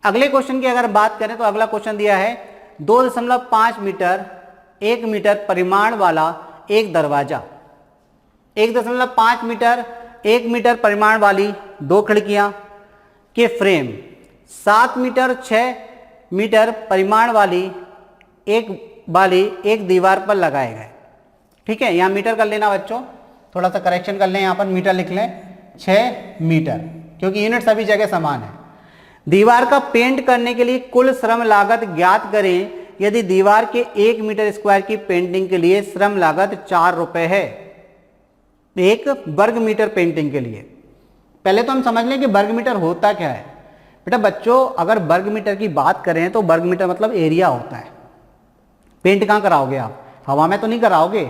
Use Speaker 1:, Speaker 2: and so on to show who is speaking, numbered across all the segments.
Speaker 1: अगले क्वेश्चन की अगर बात करें तो अगला क्वेश्चन दिया है 2.5 मीटर 1 मीटर परिमाण वाला एक दरवाजा, 1.5 मीटर 1 मीटर परिमाण वाली 2 खिड़कियां के फ्रेम 7 मीटर 6 मीटर परिमाण वाली एक दीवार पर लगाए गए। ठीक है, यहां मीटर कर लेना बच्चों, थोड़ा सा करेक्शन कर लें, यहां पर मीटर लिख लें 6 मीटर क्योंकि यूनिट सभी जगह समान है। दीवार का पेंट करने के लिए कुल श्रम लागत ज्ञात करें यदि दीवार के 1 मीटर स्क्वायर की पेंटिंग के लिए श्रम लागत 4 रुपए है, 1 वर्ग मीटर पेंटिंग के लिए। पहले तो हम समझ लें कि वर्ग मीटर होता क्या है। बेटा बच्चों, अगर वर्ग मीटर की बात करें तो वर्ग मीटर मतलब एरिया होता है। पेंट कहाँ कराओगे आप? हवा में तो नहीं कराओगे,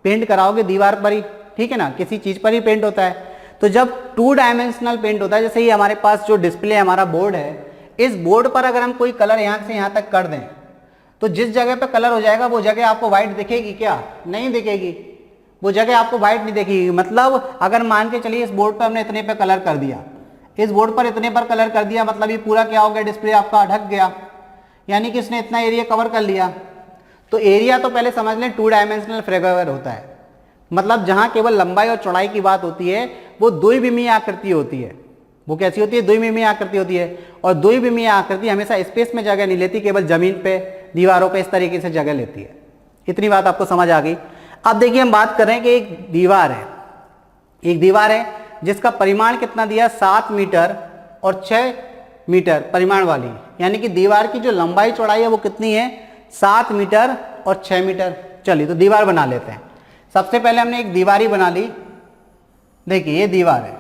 Speaker 1: पेंट कराओगे दीवार पर ही, ठीक है ना, किसी चीज पर ही पेंट होता है। तो जब 2 डायमेंशनल पेंट होता है, जैसे ये हमारे पास जो डिस्प्ले हमारा बोर्ड है, इस बोर्ड पर अगर हम कोई कलर यहाँ से यहाँ तक कर दें तो जिस जगह पे कलर हो जाएगा वो जगह आपको व्हाइट दिखेगी क्या? नहीं दिखेगी, वो जगह आपको व्हाइट नहीं दिखेगी। मतलब अगर मान के चलिए इस बोर्ड पर हमने इतने पे कलर कर दिया, इस बोर्ड पर इतने पर कलर कर दिया, मतलब ये पूरा क्या हो गया, डिस्प्ले आपका ढक गया, यानी कि इसने इतना एरिया कवर कर लिया। तो एरिया तो पहले समझ लें 2 डायमेंशनल फिगर होता है, मतलब जहां केवल लंबाई और चौड़ाई की बात होती है वो द्विविमीय आकृति होती है। वो कैसी होती है? द्विविमीय आकृति होती है। और द्विविमीय आकृति हमेशा स्पेस में जगह नहीं लेती, केवल जमीन पे दीवारों पे इस तरीके से जगह लेती है। इतनी बात आपको समझ आ गई। अब देखिए हम बात कर रहे हैं कि एक दीवार है जिसका परिमाण कितना दिया, 7 मीटर और 6 मीटर परिमाण वाली, यानी कि दीवार की जो लंबाई चौड़ाई है वो कितनी है, 7 मीटर और 6 मीटर। चलिए तो दीवार बना लेते हैं। सबसे पहले हमने एक दीवार ही बना ली। देखिए ये दीवार है।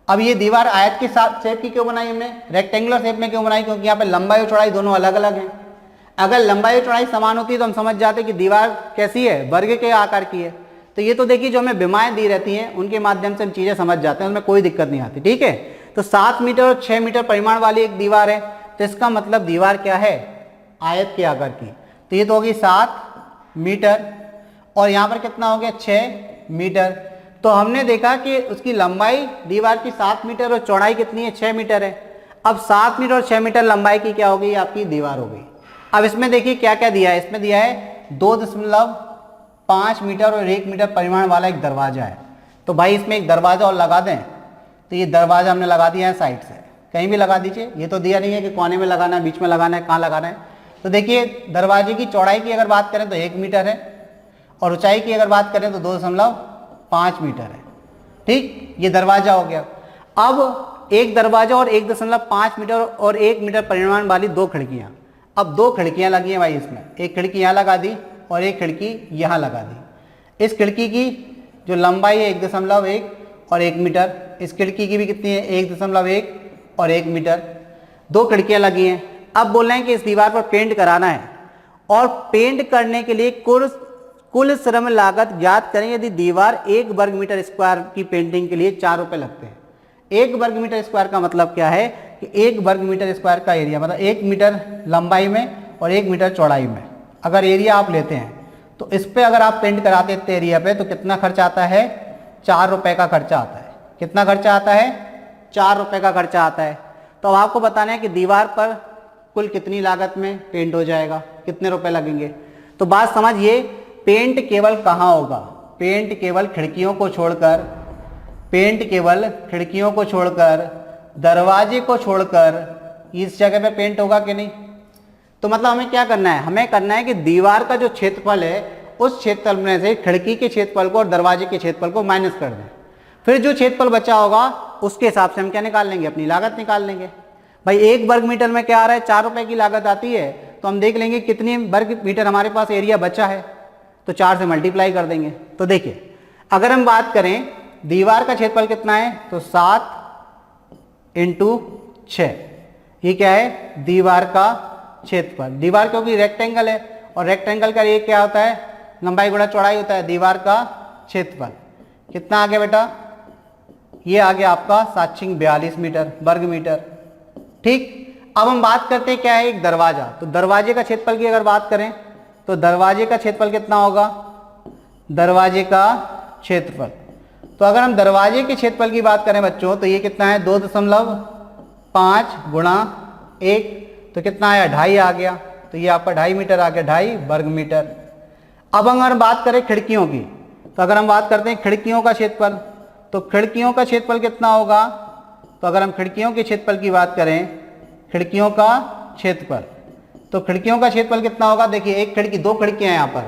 Speaker 1: अब ये दीवार आयत के साथ शेप की क्यों बनाई हमने, रेक्टेंगुलर शेप में क्यों बनाई? क्योंकि यहाँ पे लंबाई और चौड़ाई दोनों अलग अलग हैं। अगर लंबाई और चौड़ाई समान होती तो हम समझ जाते कि दीवार कैसी है, वर्ग के आकार की है। तो ये तो देखिए जो हमें बिमाएं दी रहती हैं उनके माध्यम से हम चीजें समझ जाते हैं, उसमें कोई दिक्कत नहीं आती। ठीक है, तो 7 मीटर और 6 मीटर परिमाण वाली एक दीवार है, तो इसका मतलब दीवार क्या है, आयत के आकार की। तो ये तो होगी 7 मीटर और यहाँ पर कितना हो गया, 6 मीटर। तो हमने देखा कि उसकी लंबाई दीवार की 7 मीटर और चौड़ाई कितनी है, 6 मीटर है। अब 7 मीटर और 6 मीटर लंबाई की क्या हो गई, आपकी दीवार हो गई। अब इसमें देखिए क्या क्या दिया है, इसमें दिया है 2.5 मीटर और 1 मीटर परिमाण वाला एक दरवाजा है। तो भाई इसमें एक दरवाजा और लगा दें, तो ये दरवाजा हमने लगा दिया है साइड से, कहीं भी लगा दीजिए। ये तो दिया नहीं है कि कोने में लगाना है, बीच में लगाना है, कहाँ लगाना है। तो देखिए दरवाजे की चौड़ाई की अगर बात करें तो 1 मीटर है और ऊंचाई की अगर बात करें तो 2.5 मीटर है। ठीक, ये दरवाजा हो गया। अब एक दरवाजा और 1.5 मीटर और 1 मीटर परिमाण वाली 2 खिड़कियां। अब 2 खिड़कियां लगी हैं भाई इसमें, एक खिड़की यहाँ लगा दी और एक खिड़की यहाँ लगा दी। इस खिड़की की जो लंबाई है 1.1 और 1 मीटर, इस खिड़की की भी कितनी है, 1.1 और 1 मीटर। 2 खिड़कियां लगी हैं। अब बोल रहे हैं कि इस दीवार पर पेंट कराना है और पेंट करने के लिए कुल श्रम लागत ज्ञात करें यदि दीवार 1 वर्ग मीटर स्क्वायर की पेंटिंग के लिए 4 रुपए लगते हैं। 1 वर्ग मीटर स्क्वायर का मतलब क्या है कि 1 वर्ग मीटर स्क्वायर का एरिया, मतलब 1 मीटर लंबाई में और 1 मीटर चौड़ाई में अगर एरिया आप लेते हैं तो इस पे अगर आप पेंट कराते हैं इतने एरिया पे तो कितना खर्चा आता है, 4 रुपए का खर्चा आता है। कितना खर्चा आता है, 4 रुपए का खर्चा आता है। तो अब आपको बताना है कि दीवार पर कुल कितनी लागत में पेंट हो जाएगा, कितने रुपए लगेंगे। तो बात समझिए, पेंट केवल कहाँ होगा, पेंट केवल खिड़कियों को छोड़कर, पेंट केवल खिड़कियों को छोड़कर, दरवाजे को छोड़कर इस जगह पे पेंट होगा कि नहीं। तो मतलब हमें क्या करना है, हमें करना है कि दीवार का जो क्षेत्रफल है उस क्षेत्रफल में से खिड़की के क्षेत्रफल को और दरवाजे के क्षेत्रफल को माइनस कर दें। फिर जो क्षेत्रफल बचा होगा उसके हिसाब से हम क्या निकाल लेंगे, अपनी लागत निकाल लेंगे। भाई 1 वर्ग मीटर में क्या आ रहा है, 4 रुपए की लागत आती है, तो हम देख लेंगे कितनी वर्ग मीटर हमारे पास एरिया बचा है, तो 4 से मल्टीप्लाई कर देंगे। तो देखिए अगर हम बात करें दीवार का क्षेत्रफल कितना है, तो 7 × 6, ये क्या है, दीवार का क्षेत्रफल। दीवार क्योंकि रेक्टेंगल है और रेक्टेंगल का ये क्या होता है, लंबाई गुणा चौड़ाई होता है। दीवार का क्षेत्रफल कितना आ गया बेटा, ये आ गया आपका 742 मीटर वर्ग मीटर। ठीक, अब हम बात करते हैं क्या है, एक दरवाजा। तो दरवाजे का क्षेत्रफल की अगर बात करें तो दरवाजे का क्षेत्रफल कितना होगा, दरवाजे का क्षेत्रफल। तो अगर हम दरवाजे के क्षेत्रफल की बात करें बच्चों तो ये कितना है, 2.5 × 1 तो कितना आया 2.5 आ गया, तो ये आपका 2.5 मीटर आ गया, 2.5 वर्ग मीटर। अब अगर हम बात करें खिड़कियों की, तो अगर हम बात करते हैं खिड़कियों का क्षेत्रफल, तो खिड़कियों का क्षेत्रफल कितना होगा, तो अगर हम खिड़कियों के क्षेत्रफल की बात करें, खिड़कियों का क्षेत्रफल, तो खिड़कियों का क्षेत्रफल कितना होगा, देखिए एक खिड़की, 2 खिड़कियां हैं यहाँ पर,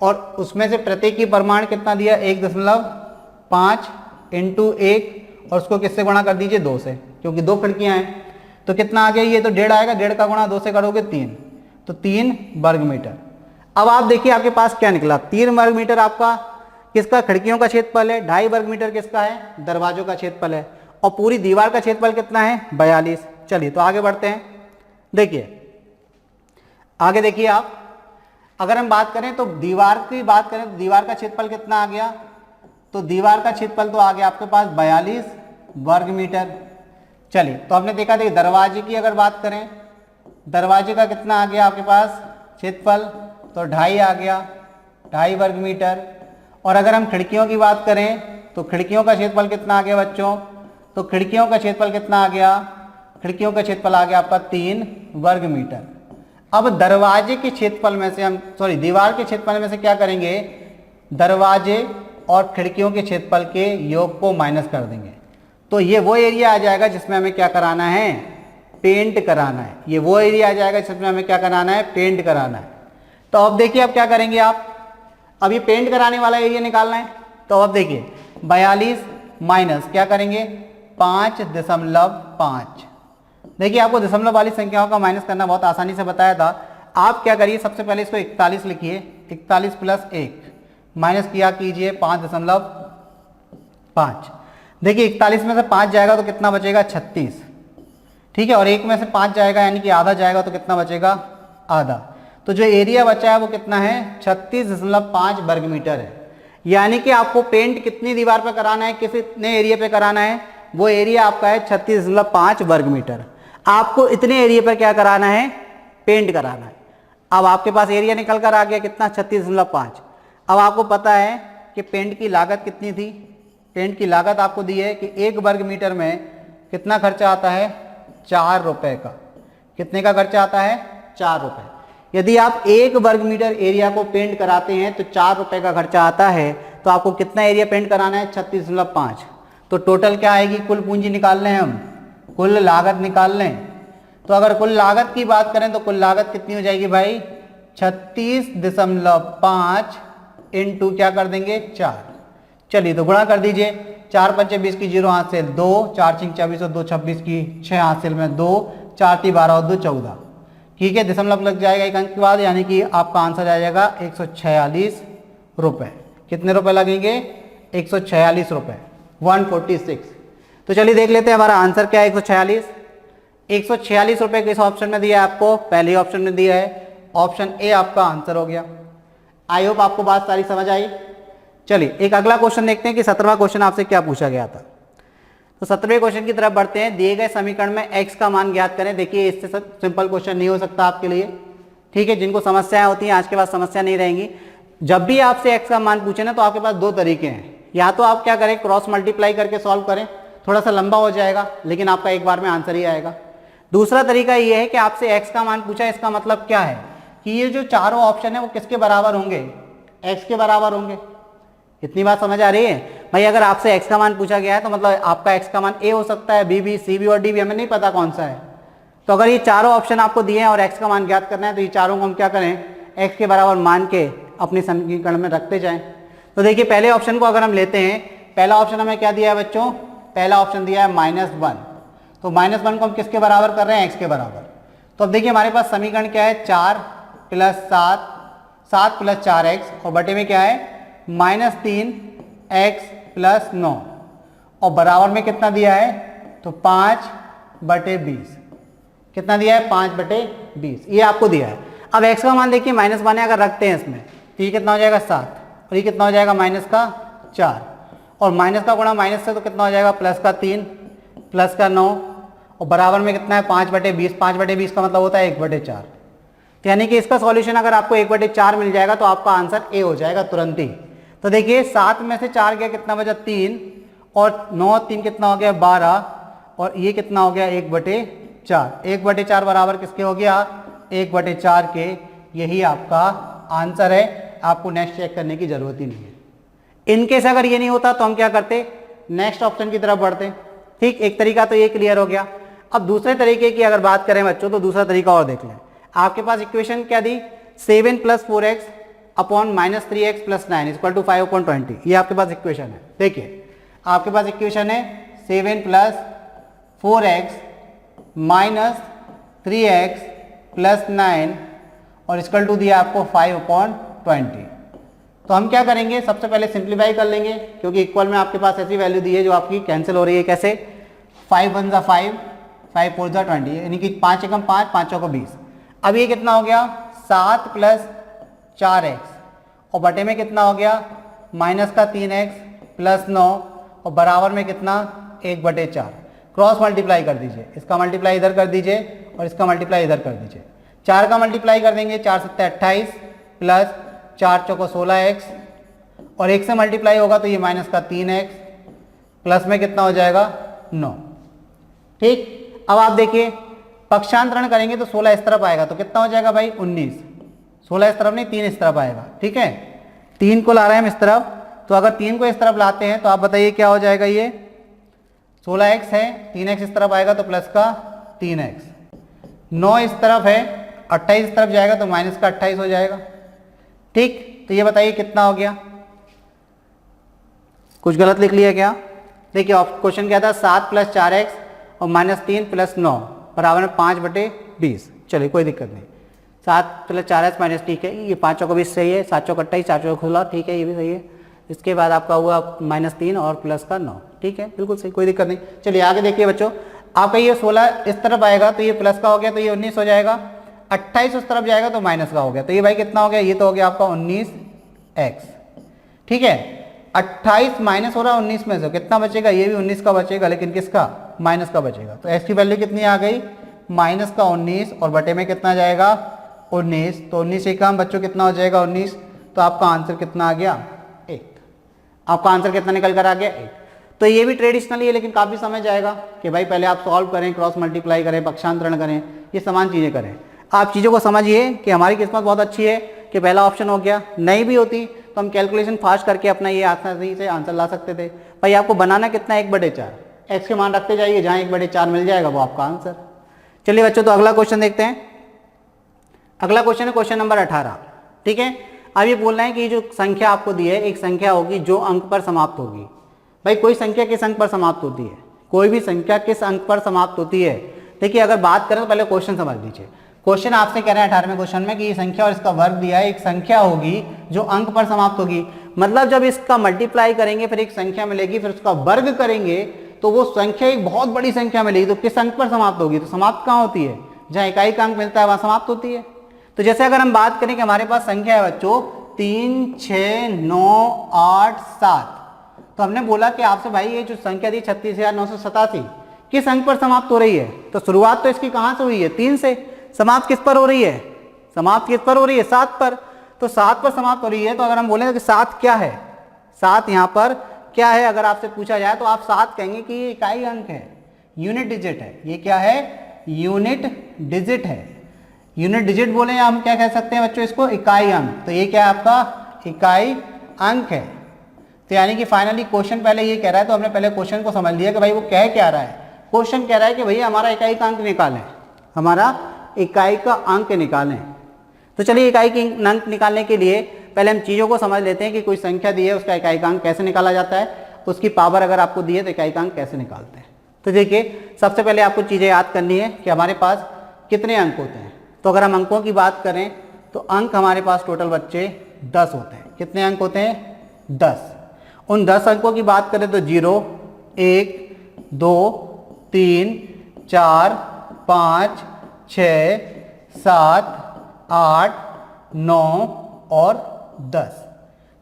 Speaker 1: और उसमें से प्रत्येक की परिमाण कितना दिया 1.5 इंटू 1 और उसको किससे गुणा कर दीजिए 2 से, क्योंकि 2 खिड़कियां हैं, तो कितना आ गया, ये तो 1.5 आएगा, 1.5 का गुणा 2 से करोगे 3, तो 3 वर्ग मीटर। अब आप देखिए आपके पास क्या निकला, 3 वर्ग मीटर आपका किसका, खिड़कियों का क्षेत्रफल है, 2.5 वर्ग मीटर किसका है, दरवाजों का क्षेत्रफल है, और पूरी दीवार का क्षेत्रफल कितना है 42। चलिए तो आगे बढ़ते हैं, देखिए आगे देखिए आप, अगर हम बात करें तो दीवार की बात करें तो दीवार का क्षेत्रफल कितना आ गया, तो दीवार का क्षेत्रफल तो आ गया आपके पास 42 वर्ग मीटर। चलिए तो हमने देखा, देखिए दरवाजे की अगर बात करें, दरवाजे का कितना आ गया आपके पास क्षेत्रफल, तो 2.5 आ गया, 2.5 वर्ग मीटर। और अगर हम खिड़कियों की बात करें तो खिड़कियों का क्षेत्रफल कितना आ गया बच्चों, तो खिड़कियों का क्षेत्रफल कितना आ गया, खिड़कियों का क्षेत्रफल आ गया आपका 3 वर्ग मीटर। अब दरवाजे के क्षेत्रफल में से हम दीवार के क्षेत्रफल में से क्या करेंगे, दरवाजे और खिड़कियों के क्षेत्रफल के योग को माइनस कर देंगे, तो ये वो एरिया आ जाएगा जिसमें हमें क्या कराना है, पेंट कराना है। ये वो एरिया आ जाएगा जिसमें हमें क्या कराना है, पेंट कराना है। तो अब देखिए अब क्या करेंगे आप, अब ये पेंट कराने वाला एरिया निकालना है, तो अब देखिए 42 माइनस क्या करेंगे 5.5। देखिए आपको दशमलव वाली संख्याओं का माइनस करना बहुत आसानी से बताया था। आप क्या करिए, सबसे पहले इसको 41 लिखिए, 41 + 1 माइनस किया कीजिए 5.5। देखिए 41 में से 5 जाएगा तो कितना बचेगा 36, ठीक है, और 1 में से 5 जाएगा यानी कि आधा जाएगा तो कितना बचेगा आधा। तो जो एरिया बचा है वो कितना है 36.5 वर्ग मीटर है। यानी कि आपको पेंट कितनी दीवार पर कराना है, कितने एरिया पे कराना है, वो एरिया आपका है 36.5 वर्ग मीटर। आपको इतने एरिया पर क्या कराना है, पेंट कराना है। अब आपके पास एरिया निकल कर आ गया कितना 36.5। अब आपको पता है कि पेंट की लागत कितनी थी, पेंट की लागत आपको दी है कि 1 वर्ग मीटर में कितना खर्चा आता है 4 रुपए का। कितने का खर्चा आता है 4 रुपए। यदि आप 1 वर्ग मीटर एरिया को पेंट कराते हैं तो 4 रुपए का खर्चा आता है, तो आपको कितना एरिया पेंट कराना है 36.5। तो टोटल क्या आएगी, कुल पूंजी निकाल लें हम, कुल लागत निकाल लें। तो अगर कुल लागत की बात करें तो कुल लागत कितनी हो जाएगी भाई 36.5 इंटू क्या कर देंगे 4। चलिए तो गुणा कर दीजिए, 4 × 5 = 20 की 0 हाथ से 2, 4 × 6 = 24 और 2 × 26 की 6 हाथ से में 2, 4 × 3 = 12 और 2 = 14। ठीक है, दशमलव लग जाएगा एक अंक के बाद, यानी कि आपका आंसर आ जाएगा 146 रुपए। कितने रुपए लगेंगे 146 रुपए, 146। तो चलिए देख लेते हैं हमारा आंसर क्या है 146 रुपए किस ऑप्शन में दिया है आपको, पहले ऑप्शन में दिया है, ऑप्शन ए आपका आंसर हो गया। आई होप आपको बात सारी समझ आई। चलिए एक अगला क्वेश्चन देखते हैं कि 17वां क्वेश्चन आपसे क्या पूछा गया था। तो 17वें क्वेश्चन की तरफ बढ़ते हैं। दिए गए समीकरण में x का मान ज्ञात करें। देखिए इससे सिंपल क्वेश्चन नहीं हो सकता आपके लिए, ठीक है, जिनको समस्याएं होती हैं आज के बाद समस्या नहीं रहेंगी। जब भी आपसे x का मान पूछे ना तो आपके पास 2 तरीके हैं, या तो आप क्या करें क्रॉस मल्टीप्लाई करके सॉल्व करें, थोड़ा सा लंबा हो जाएगा लेकिन आपका एक बार में आंसर ही आएगा। दूसरा तरीका ये है कि आपसे x का मान पूछा, इसका मतलब क्या है कि ये जो चारों ऑप्शन है वो किसके बराबर होंगे, x के बराबर होंगे। इतनी बात समझ आ रही है भाई। अगर आपसे x का मान पूछा गया है तो मतलब आपका x का मान a हो सकता है, b भी, c भी और d भी, हमें नहीं पता कौन सा है। तो अगर ये चारों ऑप्शन आपको दिए हैं और x का मान ज्ञात करना है तो ये चारों को हम क्या करें x के बराबर मान के अपने समीकरण में रखते जाएं। तो देखिए पहले ऑप्शन को अगर हम लेते हैं, पहला ऑप्शन हमें क्या दिया है बच्चों, पहला ऑप्शन दिया है -1। तो -1 को हम किसके बराबर कर रहे हैं, x के बराबर। तो अब देखिए हमारे पास समीकरण क्या है 4 + 7, 7 + 4x और बटे में क्या है -3x + 9 और बराबर में कितना दिया है तो 5/20। कितना दिया है 5/20, ये आपको दिया है। अब x का मान देखिए -1 है, अगर रखते हैं इसमें तो ये कितना हो जाएगा 7 और ये कितना हो जाएगा -4 और माइनस का गुणा माइनस से तो कितना हो जाएगा +3 +9 और बराबर में कितना है 5/20। 5/20 का मतलब होता है 1/4। तो यानी कि इसका सॉल्यूशन अगर आपको 1/4 मिल जाएगा तो आपका आंसर ए हो जाएगा तुरंत ही। तो देखिए 7 में से 4 गया कितना बचा 3 और 9 3 कितना हो गया 12 और ये कितना हो गया 1/4। 4, 1/4 बराबर किसके हो गया, 1/4 के। यही आपका आंसर है, आपको नेक्स्ट चेक करने की जरूरत ही नहीं है। इनकेस अगर ये नहीं होता तो हम क्या करते, नेक्स्ट ऑप्शन की तरफ बढ़ते। ठीक, एक तरीका तो ये क्लियर हो गया। अब दूसरे तरीके की अगर बात करें बच्चों तो दूसरा तरीका और देख लें। आपके पास इक्वेशन क्या दी, 7 + 4x अपॉन -3x + 9 = 5/20। ये आपके पास इक्वेशन है। देखिए आपके पास इक्वेशन है 7 + 4x - 3x + 9 और इक्वल टू दिया आपको 5/20। तो हम क्या करेंगे, सबसे पहले सिंप्लीफाई कर लेंगे, क्योंकि इक्वल में आपके पास ऐसी वैल्यू दी है जो आपकी कैंसिल हो रही है। कैसे, 5 × 1 = 5, 5 × 4 = 20, यानी कि 5 × 5, 5 × 20। अब ये कितना हो गया, 7 + 4x और बटे में कितना हो गया, -3x + 9 और बराबर में कितना, 1/4। क्रॉस मल्टीप्लाई कर दीजिए, इसका मल्टीप्लाई इधर कर दीजिए और इसका मल्टीप्लाई इधर कर दीजिए। 4 का मल्टीप्लाई कर देंगे, 4 × 7 = 28 प्लस 4 × 4 = 16x और 1 से मल्टीप्लाई होगा तो ये -3x प्लस में कितना हो जाएगा, 9। ठीक, अब आप देखिए पक्षांतरण करेंगे तो 16 इस तरफ आएगा तो कितना हो जाएगा भाई, 19। 16 इस तरफ नहीं, 3 इस तरफ आएगा। ठीक है, 3 को ला रहे हैं हम इस तरफ, तो अगर 3 को इस तरफ लाते हैं तो आप बताइए क्या हो जाएगा। ये 16x है, 3x इस तरफ आएगा तो प्लस का 3x, 9 इस तरफ है, 28 इस तरफ जाएगा तो माइनस का 28 हो जाएगा। ठीक, तो ये बताइए कितना हो गया, कुछ गलत लिख लिया क्या। देखिए क्वेश्चन क्या था, 7 + 4x और -3 + 9 बराबर में 5/20। चलिए कोई दिक्कत नहीं, 7 + 4x माइनस, ठीक है, ये 5 × 20 सही है, 7 × 28, 4 × 16, ठीक है, ये भी सही है। इसके बाद आपका हुआ -3 और प्लस का 9, ठीक है, बिल्कुल सही, कोई दिक्कत नहीं। चलिए आगे देखिए बच्चों, आपका ये 16 इस तरफ आएगा तो ये प्लस का हो गया तो ये 19 हो जाएगा, 28 उस तरफ जाएगा तो माइनस का हो गया, तो ये भाई कितना हो गया, ये तो हो गया आपका 19x। ठीक है, 28 माइनस हो रहा है 19 में से, कितना बचेगा, ये भी 19 का बचेगा, लेकिन किसका, माइनस का बचेगा। तो x की वैल्यू कितनी आ गई, -19 और बटे में कितना जाएगा, 19। तो 19 से कम बच्चों कितना हो जाएगा, 19। तो आपका आंसर कितना आ गया, 1। आपका आंसर कितना निकल कर आ गया, 1। तो ये भी ट्रेडिशनली है, लेकिन काफ़ी समय जाएगा कि भाई पहले आप सॉल्व करें, क्रॉस मल्टीप्लाई करें, पक्षांतरण करें, ये समान चीज़ें करें। आप चीज़ों को समझिए कि हमारी किस्मत बहुत अच्छी है कि पहला ऑप्शन हो गया। नहीं भी होती तो हम कैलकुलेशन फास्ट करके अपना ये आसानी से आंसर ला सकते थे। भाई आपको बनाना कितना है, 1/4, एक्स के मान रखते जाइए, जहाँ 1/4 मिल जाएगा वो आपका आंसर। चलिए बच्चों, तो अगला क्वेश्चन देखते हैं। अगला क्वेश्चन है क्वेश्चन नंबर 18। ठीक है, अब ये बोल रहे हैं कि जो संख्या आपको दी है, एक संख्या होगी जो अंक पर समाप्त होगी। भाई कोई संख्या किस अंक पर समाप्त होती है, कोई भी संख्या किस अंक पर समाप्त होती है। देखिए अगर बात करें तो पहले क्वेश्चन समझ लीजिए। क्वेश्चन आपसे कह रहे हैं 18वें क्वेश्चन में कि ये संख्या और इसका वर्ग दिया है, एक संख्या होगी जो अंक पर समाप्त होगी। मतलब जब इसका मल्टीप्लाई करेंगे फिर एक संख्या मिलेगी, फिर उसका वर्ग करेंगे तो वो संख्या एक बहुत बड़ी संख्या मिलेगी। तो किस अंक पर समाप्त होगी, तो समाप्त कहाँ होती है, जहाँ इकाई का अंक मिलता है वहां समाप्त होती है। तो जैसे अगर हम बात करें कि हमारे पास संख्या है बच्चों 3, 6, 9, 8, 7, तो हमने बोला कि आपसे भाई ये जो संख्या दी 36,987 किस अंक पर समाप्त हो रही है। तो शुरुआत तो इसकी कहाँ से हुई है, 3 से। समाप्त किस पर हो रही है, समाप्त किस पर हो रही है, 7 पर। तो 7 पर समाप्त हो रही है। तो अगर हम बोले कि 7 क्या है, 7 यहाँ पर क्या है, अगर आपसे पूछा जाए तो आप 7 कहेंगे कि ये इकाई अंक है, यूनिट डिजिट है। ये क्या है, यूनिट डिजिट है। यूनिट डिजिट बोले या हम क्या कह सकते हैं बच्चों, इसको इकाई अंक। तो ये क्या है, आपका इकाई अंक है। तो यानी कि फाइनली क्वेश्चन पहले ये कह रहा है, तो हमने पहले क्वेश्चन को समझ लिया कि भाई वो कह क्या रहा है। क्वेश्चन कह रहा है कि भैया हमारा इकाई का अंक निकालें, हमारा इकाई का अंक निकालें। तो चलिए इकाई के अंक निकालने के लिए पहले हम चीज़ों को समझ लेते हैं कि कोई संख्या दी है, उसका इकाई का अंक कैसे निकाला जाता है, उसकी पावर अगर आपको दी है तो इकाई का अंक कैसे निकालते हैं। तो देखिए सबसे पहले आपको चीज़ें याद करनी है कि हमारे पास कितने अंक होते हैं। तो अगर हम अंकों की बात करें तो अंक हमारे पास टोटल बच्चे 10 होते हैं। कितने अंक होते हैं, 10। उन 10 अंकों की बात करें तो 0, 1, 2, 3, 4, 5, 6, 7, 8, 9 और 10।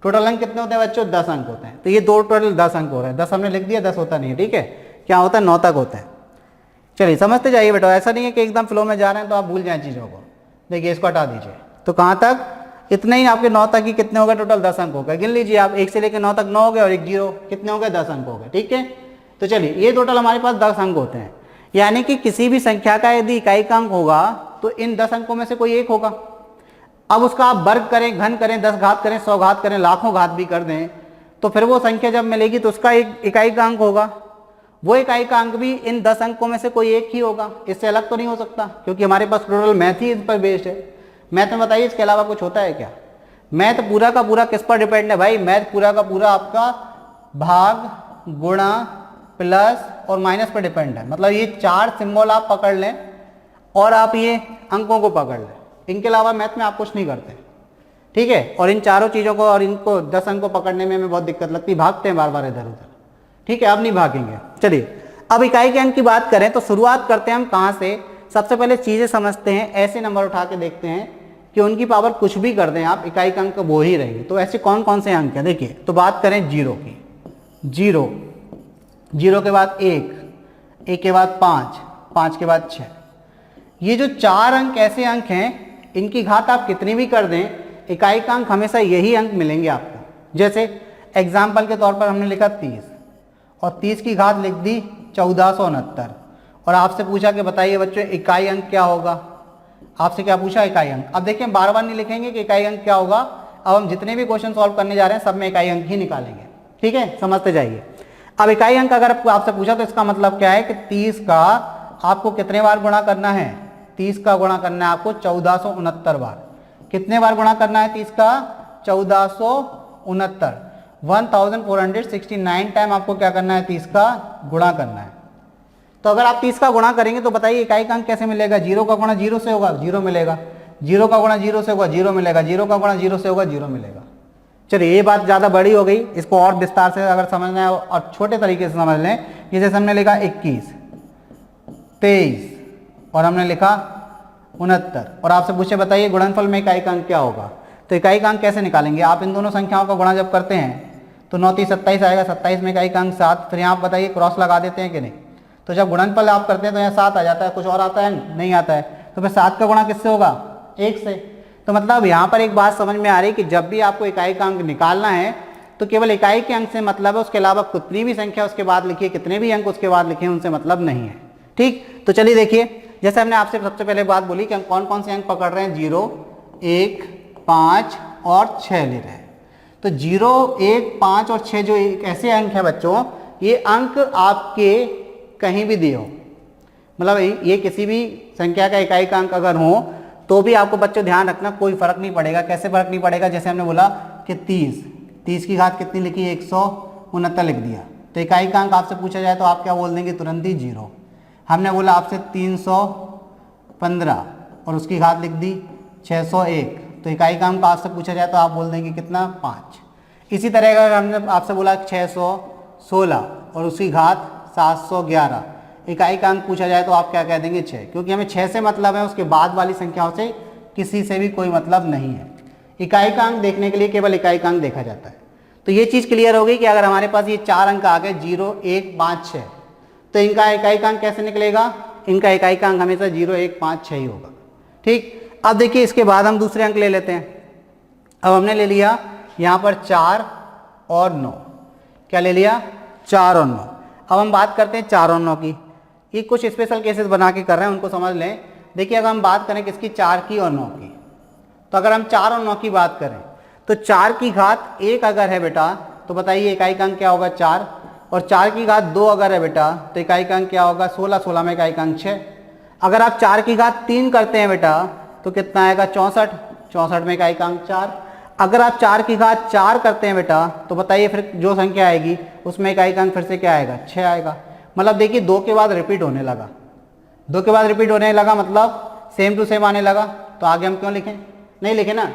Speaker 1: टोटल अंक कितने होते हैं बच्चों, 10 अंक होते हैं। तो ये दो टोटल 10 अंक हो रहे हैं। 10 हमने लिख दिया, 10 होता नहीं है, ठीक है, क्या होता है, 9 तक होता है। चलिए समझते जाइए बेटा, ऐसा नहीं है कि एकदम फ्लो में जा रहे हैं तो आप भूल जाएं चीज़ों को। देखिए इसको हटा दीजिए, तो कहाँ तक, इतने ही आपके 9 तक ही कितने हो गए, टोटल 10 अंक हो गए। गिन लीजिए आप, 1 से लेकर 9 तक 9 हो गए और 1 0, कितने हो गए, 10 अंक हो गए। ठीक है, तो चलिए ये टोटल हमारे पास 10 अंक होते हैं। यानी कि किसी भी संख्या का यदि इकाई का अंक होगा तो इन 10 अंकों में से कोई एक होगा। अब उसका आप वर्ग करें, घन करें, 10 घात करें, 100 घात करें, लाखों घात भी कर दें, तो फिर वो संख्या जब मिलेगी तो उसका एक इकाई का अंक होगा। वो इकाई का अंक भी इन 10 अंकों में से कोई एक ही होगा, इससे अलग तो नहीं हो सकता, क्योंकि हमारे पास टोटल मैथ ही इस पर बेस्ड है। मैथ में बताइए इसके अलावा कुछ होता है क्या? मैथ पूरा का पूरा किस पर डिपेंड है भाई? मैथ पूरा का पूरा आपका भाग, गुणा, प्लस और माइनस पर डिपेंड है। मतलब ये 4 सिंबल आप पकड़ लें और आप ये अंकों को पकड़ लें, इनके अलावा मैथ में आप कुछ नहीं करते, ठीक है। और इन चारों चीज़ों को और इनको 10 अंक को पकड़ने में हमें बहुत दिक्कत लगती, भागते हैं बार बार इधर उधर, ठीक है। अब नहीं भागेंगे। चलिए अब इकाई के अंक की बात करें तो शुरुआत करते हैं हम कहाँ से? सबसे पहले चीज़ें समझते हैं, ऐसे नंबर उठा के देखते हैं कि उनकी पावर कुछ भी कर दें आप, इकाई का अंक वो ही रहेंगे। तो ऐसे कौन कौन से अंक हैं देखिए। तो बात करें जीरो की, जीरो, जीरो के बाद एक, एक के बाद 5, 5 के बाद 6। ये जो 4 अंक ऐसे अंक हैं, इनकी घात आप कितनी भी कर दें, इकाई का अंक हमेशा यही अंक मिलेंगे आपको। जैसे एग्जाम्पल के तौर पर हमने लिखा 30 और 30 की घात लिख दी 1469 और आपसे पूछा कि बताइए बच्चों इकाई अंक क्या होगा। आपसे क्या पूछा? इकाई अंक। अब देखिए बार बार नहीं लिखेंगे कि इकाई अंक क्या होगा, अब हम जितने भी क्वेश्चन सॉल्व करने जा रहे हैं सब में इकाई अंक ही निकालेंगे, ठीक है, समझते जाइए। अब इकाई अंक अगर आपसे पूछा तो इसका मतलब क्या है कि 30 का आपको कितने बार गुणा करना है? 30 का गुणा करना है आपको 1469 बार। कितने बार गुणा करना है 30 का? 1469, 1469 टाइम आपको क्या करना है? 30 का गुणा करना है। तो अगर आप 30 का गुणा करेंगे तो बताइए इकाई का अंक कैसे मिलेगा? जीरो का गुणा जीरो से होगा, जीरो मिलेगा। जीरो का गुणा जीरो से होगा, जीरो मिलेगा। जीरो का गुणा जीरो से होगा, जीरो मिलेगा। चलिए ये बात ज़्यादा बड़ी हो गई, इसको और विस्तार से अगर समझना है और छोटे तरीके से समझ लें, जैसे हमने लिखा 21, 23 और हमने लिखा 69 और आपसे पूछे बताइए गुणनफल में इकाई का अंक क्या होगा, तो इकाई का अंक कैसे निकालेंगे? आप इन दोनों संख्याओं का गुणा जब करते हैं तो 9 3 27 आएगा, 27 में इकाई का अंक 7। फिर यहाँ आप बताइए क्रॉस लगा देते हैं कि नहीं? तो जब गुणनफल आप करते हैं तो यहाँ 7 आ जाता है, कुछ और आता है? नहीं आता है। तो फिर 7 का गुणा किससे होगा? 1 से। तो मतलब यहाँ पर एक बात समझ में आ रही कि जब भी आपको इकाई का अंक निकालना है तो केवल इकाई के अंक से मतलब है, उसके अलावा कितनी भी संख्या उसके बाद लिखिए, कितने भी अंक उसके बाद लिखिए, उनसे मतलब नहीं है, ठीक। तो चलिए देखिए, जैसे हमने आपसे सबसे पहले बात बोली कि हम कौन कौन से अंक पकड़ रहे हैं, 0, 1, 5 और 6 ले रहे हैं। तो 0, 1, 5 और 6 जो एक ऐसे अंक है बच्चों, ये अंक आपके कहीं भी दिए हो, मतलब ये किसी भी संख्या का इकाई का अंक अगर हो तो भी आपको बच्चों ध्यान रखना कोई फर्क नहीं पड़ेगा। कैसे फर्क नहीं पड़ेगा? जैसे हमने बोला कि 30 की घात कितनी लिखी? 169 लिख दिया, तो इकाई का अंक आपसे पूछा जाए तो आप क्या बोल देंगे? तुरंत ही 0। हमने बोला आपसे 315 और उसकी घात लिख दी 601, तो इकाई का अंक आपसे पूछा जाए तो आप बोल देंगे कितना? 5। इसी तरह अगर हमने आपसे बोला 616 और उसकी घात 711, इकाई का अंक पूछा जाए तो आप क्या कह देंगे? 6, क्योंकि हमें 6 से मतलब है, उसके बाद वाली संख्याओं से किसी से भी कोई मतलब नहीं है। इकाई का अंक देखने के लिए केवल इकाई का अंक देखा जाता है। तो ये चीज़ क्लियर हो गई कि अगर हमारे पास ये 4 अंक आ गए 0, 1, 5, 6, तो इनका इकाई का अंक कैसे निकलेगा? इनका इकाई का अंक हमेशा 0, 1, 5, 6 ही होगा, ठीक। अब देखिए इसके बाद हम दूसरे अंक ले लेते हैं। अब हमने ले लिया यहाँ पर 4 और 9, क्या ले लिया? 4 और 9। अब हम बात करते हैं 4 और 9 की। ये कुछ स्पेशल केसेस बना के कर रहे हैं, उनको समझ लें। देखिए अगर हम बात करें किसकी? 4 की और 9 की, तो अगर हम 4 और 9 की बात करें तो 4 की घात 1 अगर है बेटा तो बताइए इकाई का अंक क्या होगा? 4। और 4 की घात 2 अगर है बेटा तो इकाई का अंक क्या होगा? 16, 16 में इकाई का अंक 6। अगर आप 4 की घात 3 करते हैं बेटा तो कितना आएगा? 64, 64 में इकाई का अंक 4। अगर आप 4 की घात 4 करते हैं बेटा तो बताइए फिर जो संख्या आएगी उसमें इकाई का अंक फिर से क्या आएगा? 6 आएगा। मतलब देखिए 2 के बाद रिपीट होने लगा, 2 के बाद रिपीट होने लगा मतलब सेम टू सेम आने लगा, तो आगे हम क्यों लिखें? नहीं लिखे ना।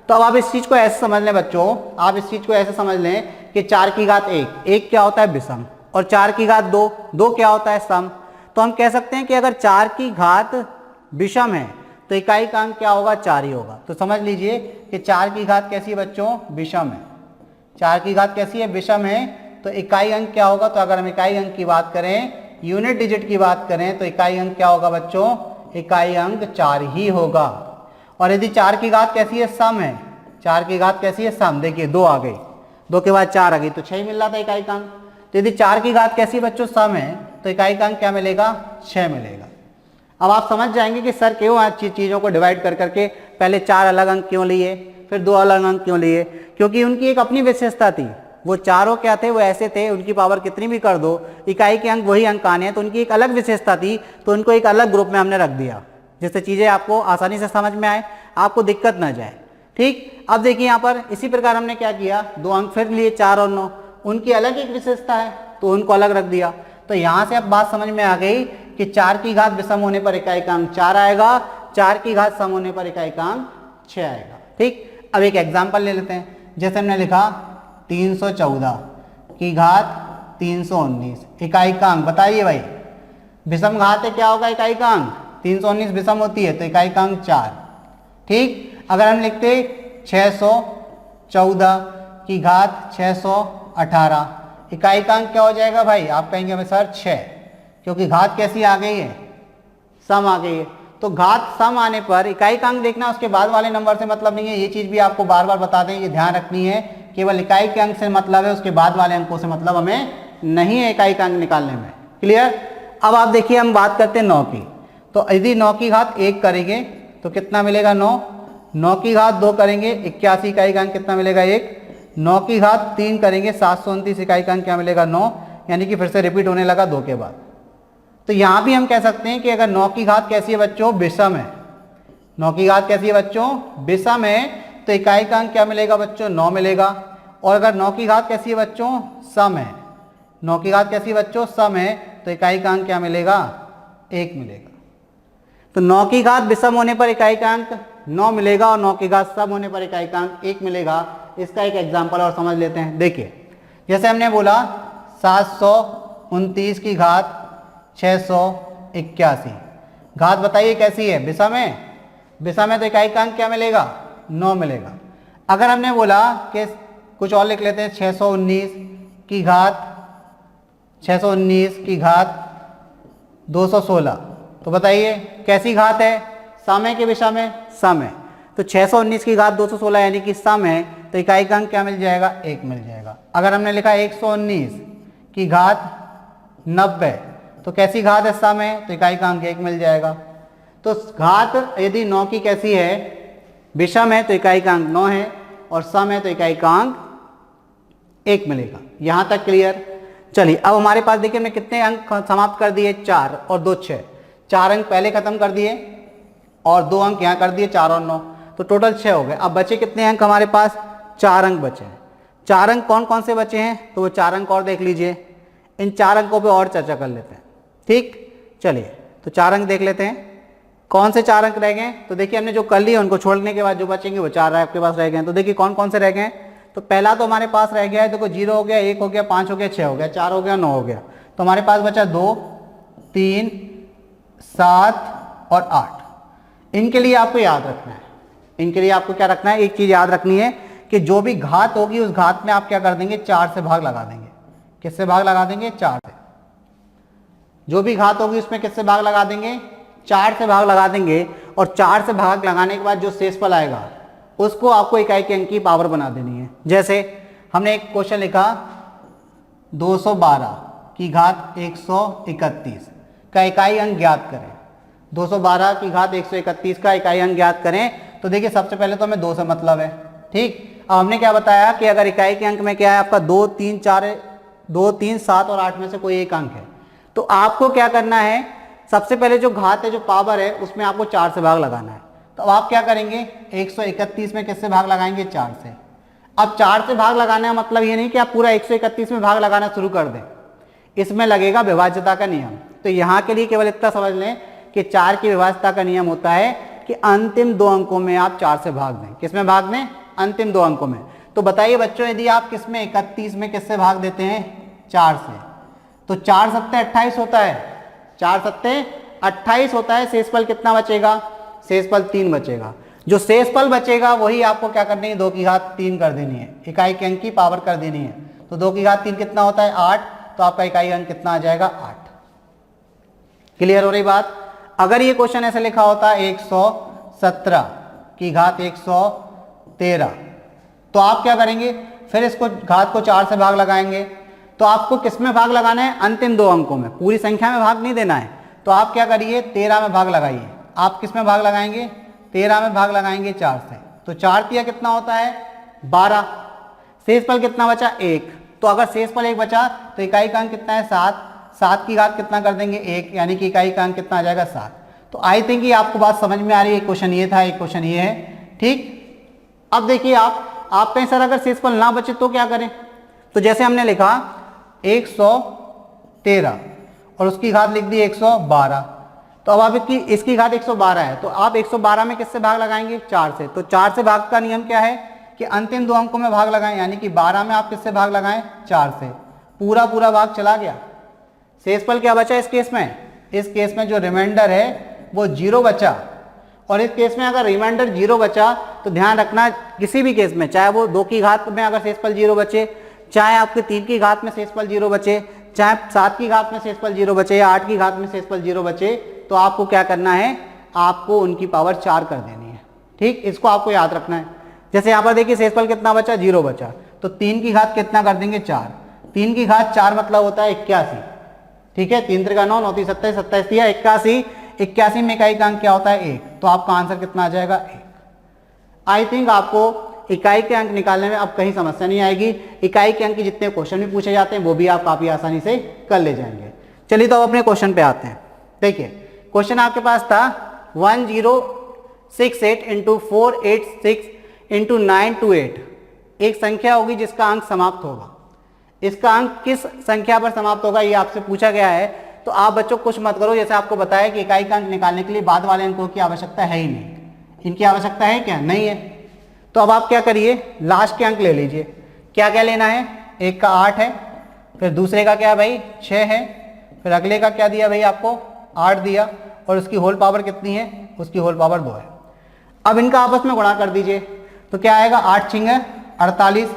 Speaker 1: तो अब आप इस चीज़ को ऐसे समझ लें बच्चों, आप इस चीज़ को ऐसे समझ लें कि 4 की घात 1, 1 क्या होता है? विषम, और 4 की घात 2, 2 क्या होता है? सम। तो हम कह सकते हैं कि अगर 4 की घात विषम है तो इकाई का अंक क्या होगा? 4 ही होगा। तो समझ लीजिए कि 4 की घात कैसी है बच्चों? विषम है। 4 की घात कैसी है? विषम है। तो इकाई अंक क्या होगा? तो अगर हम इकाई अंक की बात करें, यूनिट डिजिट की बात करें, तो इकाई अंक क्या होगा बच्चों? इकाई अंक 4 ही होगा। और यदि 4 की घात कैसी है? सम है। 4 की घात कैसी है? सम। देखिए 2 आ गई, 2 के बाद 4 आ गई तो 6 ही मिल रहा था इकाई का अंक। तो यदि 4 की घात कैसी बच्चों? सम है, तो इकाई का अंक क्या मिलेगा, 6 मिलेगा। अब आप समझ जाएंगे कि सर क्यों आज चीज़ों को डिवाइड कर करके पहले 4 अलग अंक क्यों लिए, फिर 2 अलग अंक क्यों लिए, क्योंकि उनकी एक अपनी विशेषता थी। वो चारों क्या थे, वो ऐसे थे, उनकी पावर कितनी भी कर दो इकाई के अंक वही अंक आने हैं, तो उनकी एक अलग विशेषता थी, तो उनको एक अलग ग्रुप में हमने रख दिया, जिससे चीज़ें आपको आसानी से समझ में आए, आपको दिक्कत ना जाए। ठीक, अब देखिए यहाँ पर इसी प्रकार हमने क्या किया, 2 अंक फिर लिए 4 और 9, उनकी अलग एक विशेषता है तो उनको अलग रख दिया। तो यहाँ से अब बात समझ में आ गई कि 4 की घात विषम होने पर इकाई का अंक 4 आएगा, 4 की घात सम होने पर इकाई का अंक 6 आएगा। ठीक, अब एक एग्जाम्पल ले लेते हैं। जैसे हमने लिखा 314 की घात 319 इकाई का अंक, बताइए भाई विषम घात है, क्या होगा इकाई का अंक, 319 विषम होती है तो इकाई का अंक 4। ठीक, अगर हम लिखते 614 की घात 618 इकाई का अंक क्या हो जाएगा भाई, आप कहेंगे हमें सर 6, क्योंकि घात कैसी आ गई है, सम आ गई है। तो घात सम आने पर इकाई का अंक देखना, उसके बाद वाले नंबर से मतलब नहीं है, ये चीज भी आपको बार बार बता दें, ये ध्यान रखनी है, केवल इकाई के अंक से मतलब है, उसके बाद वाले अंकों से मतलब हमें नहीं है इकाई का अंक निकालने में। क्लियर। अब आप देखिए हम बात करते हैं 9 की, तो यदि 9 की घात 1 करेंगे तो कितना मिलेगा 9, 9 की घात 2 करेंगे 81 इकाई का अंक कितना मिलेगा 1, 9 की घात 3 करेंगे 729 इकाई का अंक क्या मिलेगा 9, यानी कि फिर से रिपीट होने लगा 2 के बाद। तो यहाँ भी हम कह सकते हैं कि अगर 9 की घात कैसी है बच्चों, विषम है, 9 की घात कैसी है बच्चों, विषम है, तो इकाई का अंक क्या मिलेगा बच्चों 9 मिलेगा। और अगर 9 की घात कैसी है बच्चों, सम है, 9 की घात कैसी है बच्चों, सम है, तो इकाई का अंक क्या मिलेगा 1 मिलेगा। तो 9 की घात विषम होने पर इकाई का अंक 9 मिलेगा और 9 की घात सम होने पर इकाई का अंक 1 मिलेगा। इसका एक एग्जाम्पल और समझ लेते हैं। देखिए जैसे हमने बोला 729 की घात 681, घात बताइए कैसी है, विषम है, विषम है तो इकाई का अंक क्या मिलेगा 9 मिलेगा। अगर हमने बोला कि कुछ और लिख लेते हैं 619 की घात 216, तो बताइए कैसी घात है, सम है कि विषम है, सम है, तो 619 की घात 216 यानी कि सम है, तो इकाई का अंक क्या मिल जाएगा 1 मिल जाएगा। अगर हमने लिखा 119 की घात 90, तो कैसी घात है, सम है, तो इकाई का अंक 1 मिल जाएगा। तो घात यदि 9 की कैसी है, विषम है, तो इकाई का अंक 9 है, और सम है तो इकाई का अंक 1 मिलेगा। यहां तक क्लियर। चलिए अब हमारे पास देखिए हमने कितने अंक समाप्त कर दिए, 4 और 2 6, 4 अंक पहले खत्म कर दिए और 2 अंक यहाँ कर दिए 4 और 9, तो टोटल 6 हो गए। अब बचे कितने अंक हमारे पास, 4 अंक बचे हैं। 4 अंक कौन कौन से बचे हैं, तो वो 4 अंक और देख लीजिए, इन 4 अंकों पे और चर्चा कर लेते हैं। ठीक, चलिए तो 4 अंक देख लेते हैं, कौन से 4 अंक रह गए। तो देखिए हमने जो कर लिए उनको छोड़ने के बाद जो बचेंगे वो 4 आपके पास रह गए हैं। तो देखिए कौन कौन से रह गए। तो पहला तो हमारे पास रह गया है, देखो 0 हो गया, 1 हो गया, 5 हो गया, 6 हो गया, 4 हो गया, 9 हो गया। तो हमारे पास बचा 2 3 7 और 8। इनके लिए आपको याद रखना है, इनके लिए आपको क्या रखना है, एक चीज याद रखनी है कि जो भी घात होगी उस घात में आप क्या कर देंगे, 4 से भाग लगा देंगे। किससे भाग लगा देंगे, 4 से। जो भी घात होगी उसमें किससे भाग लगा देंगे, 4 से भाग लगा देंगे। और 4 से भाग लगाने के बाद जो शेषफल आएगा उसको आपको इकाई के अंक की पावर बना देनी है। जैसे हमने एक क्वेश्चन लिखा 212 की घात 131 का इकाई अंक ज्ञात करें। 212 की घात 131 का इकाई अंक ज्ञात करें। तो देखिए सबसे पहले तो हमें 2 से मतलब है। ठीक, अब हमने क्या बताया कि अगर इकाई के अंक में क्या है आपका 2 3 7 और 8 में से कोई एक अंक है, तो आपको क्या करना है, सबसे पहले जो घात है, जो पावर है, उसमें आपको 4 से भाग लगाना है। तो अब आप क्या करेंगे, 131 में किससे भाग लगाएंगे, 4 से। अब 4 से भाग लगाने का मतलब ये नहीं कि आप पूरा 131 में भाग लगाना शुरू कर दें, इसमें लगेगा विभाज्यता का नियम। तो यहाँ के लिए केवल इतना समझ लें कि 4 की विभाज्यता का नियम होता है कि अंतिम 2 अंकों में आप 4 से भाग दें। किसमें भाग दें, अंतिम 2 अंकों में। तो बताइए बच्चों, यदि आप किसमें 31 में किससे भाग देते हैं, 4 से, तो 4 सत्ते 28 होता है, 4 सत्ते 28 होता है। शेषफल कितना बचेगा, शेषफल 3 बचेगा। जो शेषफल बचेगा वही आपको क्या करनी है, 2 की घात 3 कर देनी है, इकाई के अंक की पावर कर देनी है। तो 2 की घात 3 कितना होता है, 8, तो आपका इकाई अंक कितना आ जाएगा, 8। क्लियर हो रही बात। अगर ये क्वेश्चन ऐसे लिखा होता है 117 की घात 113, तो आप क्या करेंगे, फिर इसको घात को 4 से भाग लगाएंगे। तो आपको किस में भाग लगाना है, अंतिम दो अंकों में, पूरी संख्या में भाग नहीं देना है। तो आप क्या करिए, 13 में भाग लगाइए। आप किस में भाग लगाएंगे, 13 में भाग लगाएंगे 4 से। तो 4 तिया कितना होता है, 12। शेषफल कितना बचा, 1। तो अगर शेषफल 1 बचा तो इकाई का अंक कितना है, 7। 7 की घात कितना कर देंगे, 1, यानी कि इकाई का अंक कितना आ जाएगा, 7। तो आई थिंक ये आपको बात समझ में आ रही है। एक क्वेश्चन ये था, एक क्वेश्चन ये है, ठीक। अब देखिए आप कहें सर अगर शेषफल ना बचे तो क्या करें, तो जैसे हमने लिखा 113 और उसकी घात लिख दी 112। तो अब आप इसकी घात 112 है, तो आप 112 में किससे भाग लगाएंगे, 4 से। तो 4 से भाग का नियम क्या है कि अंतिम दो अंकों में भाग लगाएं, यानी कि 12 में आप किससे भाग लगाएं, 4 से। पूरा पूरा भाग चला गया। शेषफल क्या बचा इस केस में, इस केस में जो रिमाइंडर है वो 0 बचा। और इस केस में अगर रिमाइंडर 0 बचा तो ध्यान रखना, किसी भी केस में, चाहे वो 2 की घात में अगर शेषफल 0 बचे, चाहे आपके 3 की घात में शेषफल 0 बचे, चाहे 7 की घात में शेषफल 0 बचे या 8 की घात में शेषफल 0 बचे, तो आपको क्या करना है, आपको उनकी पावर 4 कर देनी है, ठीक। इसको आपको याद रखना है। जैसे यहाँ पर देखिए शेषफल कितना बचा, 0 बचा, तो 3 की घात कितना कर देंगे, 4। 3 की घात 4 मतलब होता है 81, ठीक है। 3 त्रिका 9, 9 × 27, 27 दिया 81। 81 में इकाई का अंक क्या होता है, 1। तो आपका आंसर कितना आ जाएगा, 1। आई थिंक आपको इकाई के अंक निकालने में अब कहीं समस्या नहीं आएगी। इकाई के अंक के जितने क्वेश्चन भी पूछे जाते हैं वो भी आप काफी आसानी से कर ले जाएंगे। चलिए तो अब अपने क्वेश्चन पे आते हैं। देखिए क्वेश्चन आपके पास था 1068 × 486 × 928 एक संख्या होगी जिसका अंक समाप्त होगा। इसका अंक किस संख्या पर समाप्त होगा ये आपसे पूछा गया है। तो आप बच्चों कुछ मत करो, जैसे आपको बताया कि इकाई का अंक निकालने के लिए बाद वाले अंकों की आवश्यकता है ही नहीं। इनकी आवश्यकता है क्या, नहीं है। तो अब आप क्या करिए, लास्ट के अंक ले लीजिए। क्या क्या लेना है, एक का 8 है, फिर दूसरे का क्या भाई 6 है, फिर अगले का क्या दिया भाई आपको 8 दिया, और उसकी होल पावर कितनी है, उसकी होल पावर 2 है। अब इनका आपस में गुणा कर दीजिए तो क्या आएगा, 8 × 6 = 48।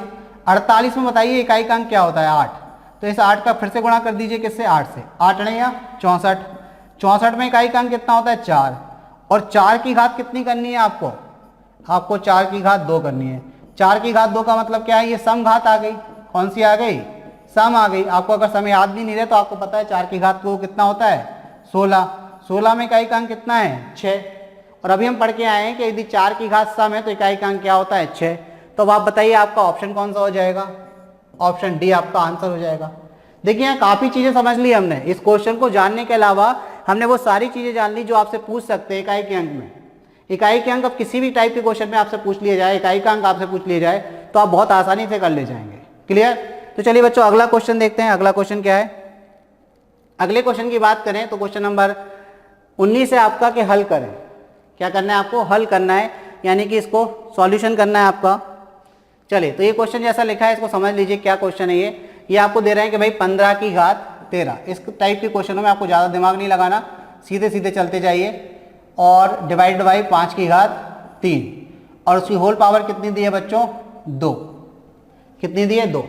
Speaker 1: 48 में बताइए इकाई का अंक क्या होता है, 8। तो इस 8 का फिर से गुणा कर दीजिए किससे, 8 से। 8 × 8 = 64। 64 में इकाई का अंक कितना होता है, 4। और 4 की घात कितनी करनी है आपको, 4 की घात 2 करनी है। 4 की घात 2 का मतलब क्या है, ये सम घात आ गई। कौन सी आ गई, सम आ गई। आपको अगर समय याद भी नहीं रहे तो आपको पता है 4 की घात 2 कितना होता है, 16। 16 में इकाई का अंक कितना है, 6। और अभी हम पढ़ के आए हैं कि यदि 4 की घात सम है तो इकाई का अंक क्या होता है, 6। तो अब आप बताइए आपका ऑप्शन कौन सा हो जाएगा, ऑप्शन डी आपका आंसर हो जाएगा। देखिए यहाँ काफी चीजें समझ ली हमने। इस क्वेश्चन को जानने के अलावा हमने वो सारी चीजें जान ली जो आपसे पूछ सकते हैं इकाई के अंक में। इकाई के अंक अब किसी भी टाइप के क्वेश्चन में आपसे पूछ लिया जाए, इकाई का अंक आपसे पूछ लिया जाए तो आप बहुत आसानी से कर ले जाएंगे। क्लियर। तो चलिए बच्चों अगला क्वेश्चन देखते हैं। अगला क्वेश्चन क्या है, अगले क्वेश्चन की बात करें तो क्वेश्चन नंबर 19 है आपका कि हल करें। क्या करना है आपको, हल करना है, यानी कि इसको सॉल्यूशन करना है आपका। चलिए तो ये क्वेश्चन जैसा लिखा है इसको समझ लीजिए क्या क्वेश्चन है। ये आपको दे रहे हैं कि भाई 15 की घात 13। इस टाइप के क्वेश्चनों में आपको ज़्यादा दिमाग नहीं लगाना, सीधे सीधे चलते जाइए। और डिवाइड बाई 5 की घात 3 और उसकी होल पावर कितनी दी है बच्चों, 2। कितनी दी है, 2।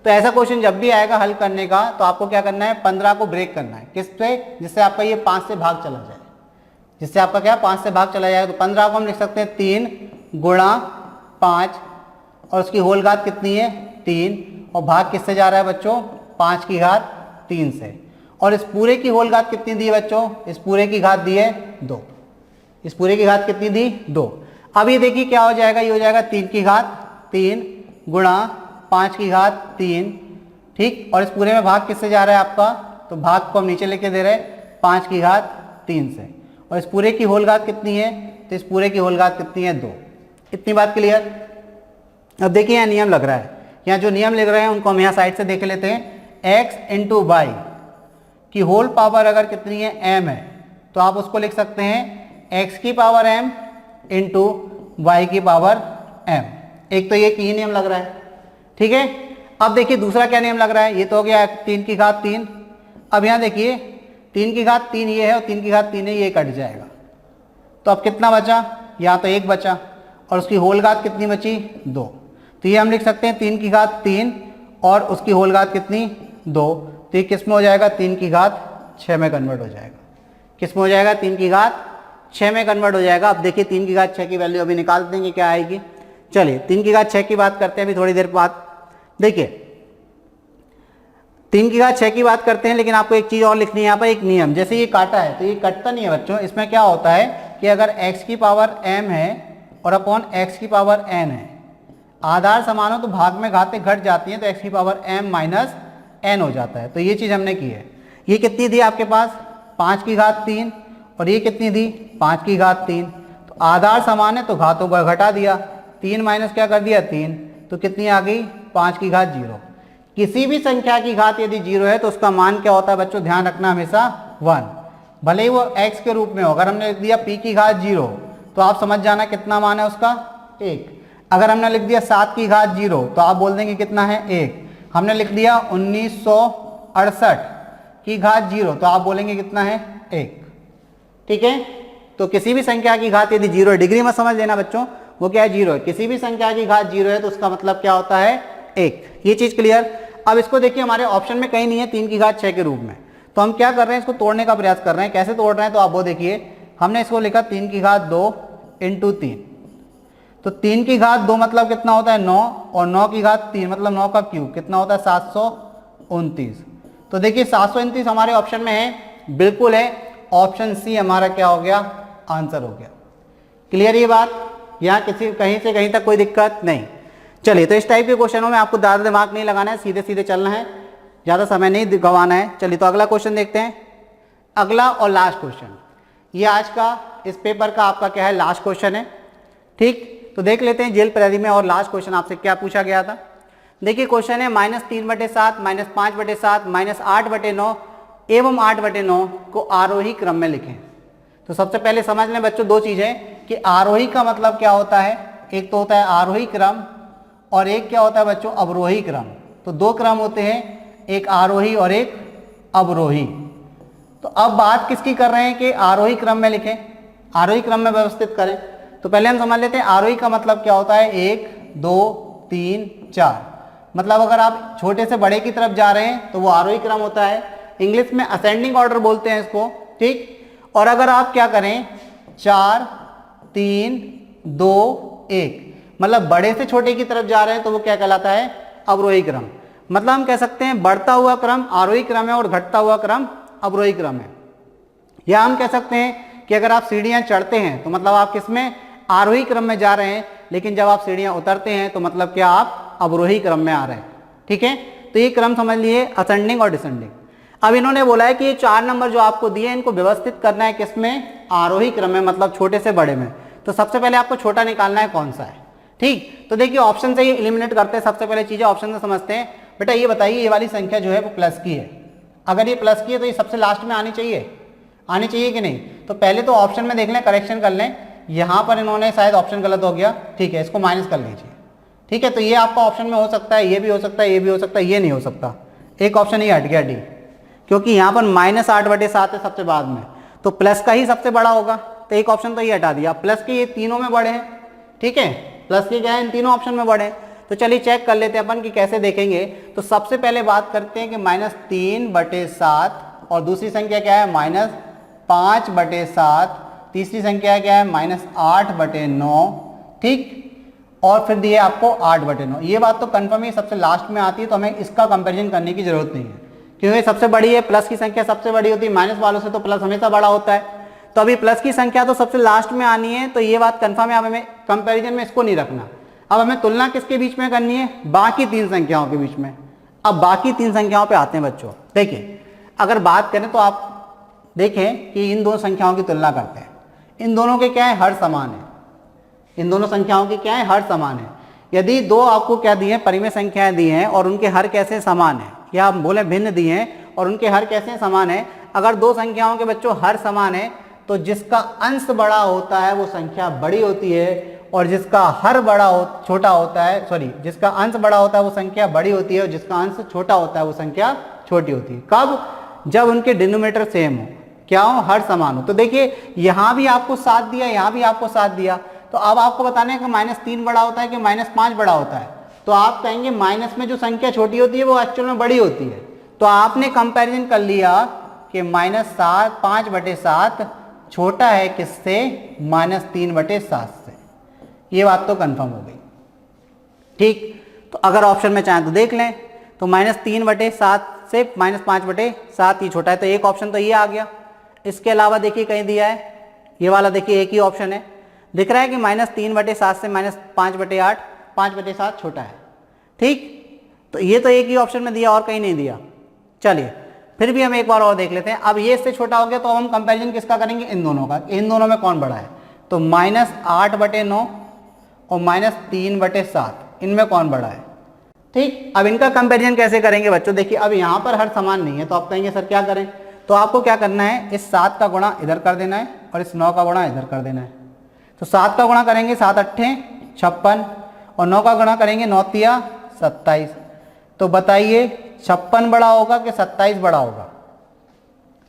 Speaker 1: तो ऐसा क्वेश्चन जब भी आएगा हल करने का तो आपको क्या करना है, 15 को ब्रेक करना है। किस पे, जिससे आपका ये 5 से भाग चला जाए, जिससे आपका क्या 5 से भाग चला जाए। तो 15 को हम लिख सकते हैं 3 × 5 और उसकी होल घात कितनी है, 3। और भाग किससे जा रहा है बच्चों, 5 की घात 3 से। और इस पूरे की होल घात कितनी दी है बच्चों, इस पूरे की घात दी है 2। इस पूरे की घात कितनी दी, 2। अब ये देखिए क्या हो जाएगा, ये हो जाएगा 3 की घात 3 × 5 की घात 3, ठीक। और इस पूरे में भाग किससे जा रहा है आपका, तो भाग को हम नीचे लेके दे रहे हैं 5 की घात 3 से। और इस पूरे की होल घात कितनी है, तो इस पूरे की होल घात कितनी है, 2। इतनी बात क्लियर। अब देखिए यहाँ नियम लग रहा है, यहाँ जो नियम लिख रहे हैं उनको हम यहाँ साइड से देख लेते हैं। x × y की होल पावर अगर कितनी है, m है, तो आप उसको लिख सकते हैं x की पावर m × y की पावर m। एक तो ये की नियम लग रहा है, ठीक है। अब देखिए दूसरा क्या नियम लग रहा है, ये तो हो गया 3 की घात 3। अब यहाँ देखिए 3 की घात 3 ये है और 3 की घात 3 है, ये कट जाएगा। तो अब कितना बचा, यहाँ तो 1 बचा और उसकी होल घात कितनी बची, 2। तो ये हम लिख सकते हैं 3 की घात 3 और उसकी होल घात कितनी, 2। तो ये किस में हो जाएगा, 3 की घात 6 में कन्वर्ट हो जाएगा। किस में हो जाएगा, 3 की घात 6 में कन्वर्ट हो जाएगा। अब देखिए 3 की घात 6 की वैल्यू अभी निकाल देंगे क्या आएगी। चलिए 3 की घात 6 की बात करते हैं अभी थोड़ी देर बाद। देखिए 3 की घात 6 की बात करते हैं, लेकिन आपको एक चीज़ और लिखनी है यहाँ पर, एक नियम। जैसे ये काटा है तो ये कटता नहीं है बच्चों, इसमें क्या होता है कि अगर x की पावर m है और अपॉन x की पावर n है, आधार समान हो तो भाग में घातें घट जाती हैं, तो x की पावर m माइनस n हो जाता है। तो ये चीज़ हमने की है। ये कितनी थी आपके पास 5 की घात 3, और ये कितनी थी 5 की घात 3। तो आधार समान है तो घातों को घटा दिया, 3 माइनस क्या कर दिया 3, तो कितनी आ गई 5 की घात 0। किसी भी संख्या की घात यदि 0 है तो उसका मान क्या होता है बच्चों, ध्यान रखना हमेशा 1, भले ही वो x के रूप में हो। अगर हमने लिख दिया p की घात 0 तो आप समझ जाना कितना मान है उसका 1। अगर हमने लिख दिया 7 की घात 0 तो आप बोल देंगे कितना है 1। हमने लिख दिया 1968 की घात 0 तो आप बोलेंगे कितना है 1। ठीक है, तो किसी भी संख्या की घात यदि 0 है, डिग्री में समझ लेना बच्चों, वो क्या है 0 है। किसी भी संख्या की घात 0 है तो उसका मतलब क्या होता है 1। ये चीज क्लियर। अब इसको देखिए, हमारे ऑप्शन में कहीं नहीं है 3 की घात 6 के रूप में, तो हम क्या कर रहे हैं, इसको तोड़ने का प्रयास कर रहे हैं। कैसे तोड़ रहे हैं तो आप वो देखिए, हमने इसको लिखा 3 की घात 2 इंटू 3, तो 3 की घात 2 मतलब कितना होता है 9, और 9 की घात 3 मतलब 9 का क्यूब कितना होता है 729। तो देखिए 729 हमारे ऑप्शन में है, बिल्कुल है, ऑप्शन सी हमारा क्या हो गया, आंसर हो गया। क्लियर ये बात, यहाँ किसी कहीं से कहीं तक कोई दिक्कत नहीं। चलिए, तो इस टाइप के क्वेश्चनों में आपको ज़्यादा दिमाग नहीं लगाना है, सीधे सीधे चलना है, ज़्यादा समय नहीं गंवाना है। चलिए, तो अगला क्वेश्चन देखते हैं, अगला और लास्ट क्वेश्चन। ये आज का इस पेपर का आपका क्या है, लास्ट क्वेश्चन है। ठीक, तो देख लेते हैं जेल प्रहरी में और लास्ट क्वेश्चन आपसे क्या पूछा गया था। देखिए क्वेश्चन है -3/7 -5/7 -8/9 एवं 8/9 को आरोही क्रम में लिखें। तो सबसे पहले समझ लें बच्चों दो चीजें कि आरोही का मतलब क्या होता है। एक तो होता है आरोही क्रम और एक क्या होता है बच्चों, अवरोही क्रम। तो दो क्रम होते हैं, एक आरोही और एक अवरोही। तो अब बात किसकी कर रहे हैं कि आरोही क्रम में लिखें, आरोही क्रम में व्यवस्थित करें। तो पहले हम समझ लेते हैं आरोही का मतलब क्या होता है, 1 2 3 4। मतलब अगर आप छोटे से बड़े की तरफ जा रहे हैं तो वो आरोही क्रम होता है, इंग्लिश में असेंडिंग ऑर्डर बोलते हैं इसको। ठीक, और अगर आप क्या करें 4 3 2 1 मतलब बड़े से छोटे की तरफ जा रहे हैं तो वो क्या कहलाता है, अवरोही क्रम। मतलब हम कह सकते हैं बढ़ता हुआ क्रम आरोही क्रम है और घटता हुआ क्रम अवरोही क्रम है। या हम कह सकते हैं कि अगर आप सीढ़ियां चढ़ते हैं तो मतलब आप किसमें, आरोही क्रम में जा रहे हैं, लेकिन जब आप सीढ़ियां उतरते हैं तो मतलब क्या आप अवरोही क्रम में आ रहे हैं। ठीक है, तो ये क्रम समझ लिए, असेंडिंग और डिसेंडिंग। अब इन्होंने बोला है कि ये 4 नंबर जो आपको दिए इनको व्यवस्थित करना है किसमें, आरोही क्रम में, मतलब छोटे से बड़े में। तो सबसे पहले आपको छोटा निकालना है कौन सा है। ठीक, तो देखिए ऑप्शन से ये एलिमिनेट करते हैं। सबसे पहले चीजें ऑप्शन से समझते हैं। बेटा ये बताइए, ये वाली संख्या जो है वो प्लस की है, अगर ये प्लस की है तो ये सबसे लास्ट में आनी चाहिए, आनी चाहिए कि नहीं। तो पहले तो ऑप्शन में देख लें, करेक्शन कर लें। यहाँ पर इन्होंने शायद ऑप्शन गलत हो गया, ठीक है, इसको माइनस कर लीजिए। ठीक है, तो ये आपका ऑप्शन में हो सकता है, ये भी हो सकता है, ये भी हो सकता है, ये नहीं हो सकता। एक ऑप्शन ये हट गया डी, क्योंकि यहाँ पर -8/7 है सबसे बाद में, तो प्लस का ही सबसे बड़ा होगा, तो एक ऑप्शन तो ये हटा दिया। प्लस के ये तीनों में बड़े हैं, ठीक है, प्लस के क्या है, इन तीनों ऑप्शन में बड़े हैं। तो चलिए चेक कर लेते हैं अपन कि कैसे देखेंगे। तो सबसे पहले बात करते हैं कि -3/7 और दूसरी संख्या क्या है -5/7, तीसरी संख्या क्या है -8/9। ठीक, और फिर दिए आपको 8/9। ये बात तो कंफर्म है, सबसे लास्ट में आती है, तो हमें इसका कंपैरिजन करने की जरूरत नहीं है, क्योंकि सबसे बड़ी है, प्लस की संख्या सबसे बड़ी होती है, माइनस वालों से तो प्लस हमेशा बड़ा होता है। तो अभी प्लस की संख्या तो सबसे लास्ट में आनी है, तो ये बात कंफर्म है। अब हमें कंपैरिजन में इसको नहीं रखना। अब हमें तुलना किसके बीच में करनी है, बाकी 3 संख्याओं के बीच में। अब बाकी 3 संख्याओं पे आते हैं बच्चों। देखिए अगर बात करें तो आप देखें कि इन दोनों संख्याओं की तुलना करते हैं, इन दोनों के क्या है, हर समान है। इन दोनों संख्याओं की क्या है, हर समान है। यदि दो आपको क्या दिए हैं, परिमेय संख्याएं दी हैं और उनके हर कैसे समान है, या आप बोले भिन्न दिए हैं और उनके हर कैसे समान है। अगर दो संख्याओं के बच्चों हर समान है तो जिसका अंश बड़ा होता है वो संख्या बड़ी होती है, और जिसका हर छोटा होता है, सॉरी, जिसका अंश बड़ा होता है वो संख्या बड़ी होती है, और जिसका अंश छोटा होता है वो संख्या छोटी होती है। कब, जब उनके डिनोमिनेटर सेम हो, क्या हो, हर समान हो। तो देखिए यहां भी आपको 7 दिया, यहां भी आपको 7 दिया, तो अब आपको बताना है कि -3 बड़ा होता है कि -5 बड़ा होता है। तो आप कहेंगे माइनस में जो संख्या छोटी होती है वो एक्चुअल में बड़ी होती है। तो आपने कंपैरिजन कर लिया कि -5/7 छोटा है किससे, -3/7 से। ये बात तो कंफर्म हो गई। ठीक, तो अगर ऑप्शन में चाहें तो देख लें, तो -3/7 से -5/7 ये छोटा है, तो एक ऑप्शन तो ये आ गया। इसके अलावा देखिए कहीं दिया है, ये वाला देखिए एक ही ऑप्शन है, दिख रहा है कि -3/7 से -5/8, 5/7 छोटा है। ठीक, तो ये तो एक ही ऑप्शन में दिया और कहीं नहीं दिया। चलिए फिर भी हम एक बार और देख लेते हैं। अब ये इससे छोटा हो गया तो अब हम कंपैरिजन किसका करेंगे, इन दोनों का, इन दोनों में कौन बड़ा है। तो -8/9 और -3/7 इनमें कौन बड़ा है। ठीक, अब इनका कंपैरिजन कैसे करेंगे बच्चों, देखिए अब यहाँ पर हर समान नहीं है, तो आप कहेंगे सर क्या करें, तो आपको क्या करना है, इस 7 का गुणा इधर कर देना है और इस 9 का गुणा इधर कर देना है। तो 7 का गुणा करेंगे 7 8 56 और 9 का गुणा करेंगे 9 तिया 27। तो बताइए 56 बड़ा होगा कि 27 बड़ा होगा,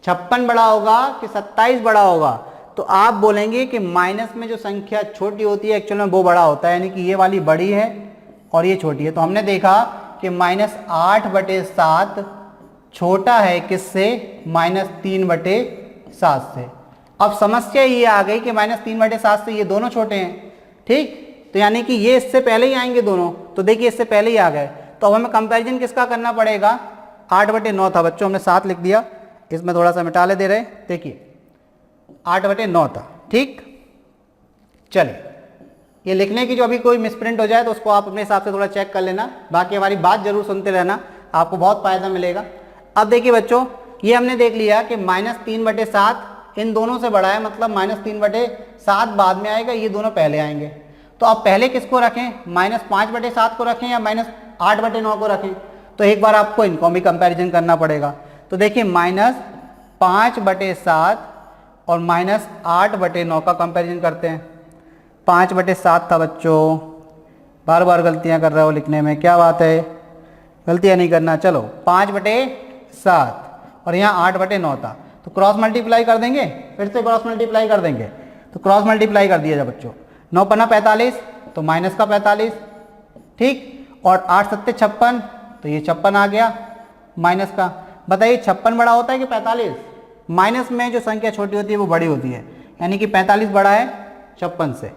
Speaker 1: 56 बड़ा होगा कि 27 बड़ा होगा। तो आप बोलेंगे कि माइनस में जो संख्या छोटी होती है एक्चुअल में वो बड़ा होता है, यानी कि ये वाली बड़ी है और ये छोटी है। तो हमने देखा कि -8/7 छोटा है किससे, -3/7 से। अब समस्या ये आ गई कि -3/7 से ये दोनों छोटे हैं। ठीक, तो यानी कि ये इससे पहले ही आएंगे दोनों, तो देखिए इससे पहले ही आ गए। तो अब हमें कंपैरिजन किसका करना पड़ेगा, 8/9 था बच्चों, हमने 7 लिख दिया, इसमें थोड़ा सा मिटा ले दे रहे, देखिए 8/9 था। ठीक, चलिए ये लिखने की जो अभी कोई मिसप्रिंट हो जाए तो उसको आप अपने हिसाब से थोड़ा चेक कर लेना, बाकी हमारी बात जरूर सुनते रहना, आपको बहुत फायदा मिलेगा। अब देखिए बच्चों, ये हमने देख लिया कि -3/7 इन दोनों से बड़ा है, मतलब -3/7 बाद में आएगा, ये दोनों पहले आएंगे। तो अब पहले किसको रखें, -5/7 को रखें या -8/9 को रखें। तो एक बार आपको इनको भी कंपैरिजन करना पड़ेगा। तो देखिए -5/7 और -8/9 का कंपैरिजन करते हैं। 5/7 था बच्चों, बार बार गलतियां कर रहे हो लिखने में, क्या बात है, गलतियां नहीं करना। चलो 5/7 और यहाँ 8/9 था, तो क्रॉस मल्टीप्लाई कर देंगे, फिर से क्रॉस मल्टीप्लाई कर देंगे। तो क्रॉस मल्टीप्लाई कर दिया जा बच्चों, 9 पन्ना 45, तो माइनस का 45। ठीक, और 8 7 56, तो ये 56 आ गया माइनस का। बताइए 56 बड़ा होता है कि 45, माइनस में जो संख्या छोटी होती है वो बड़ी होती है, यानी कि 45 बड़ा है 56 से।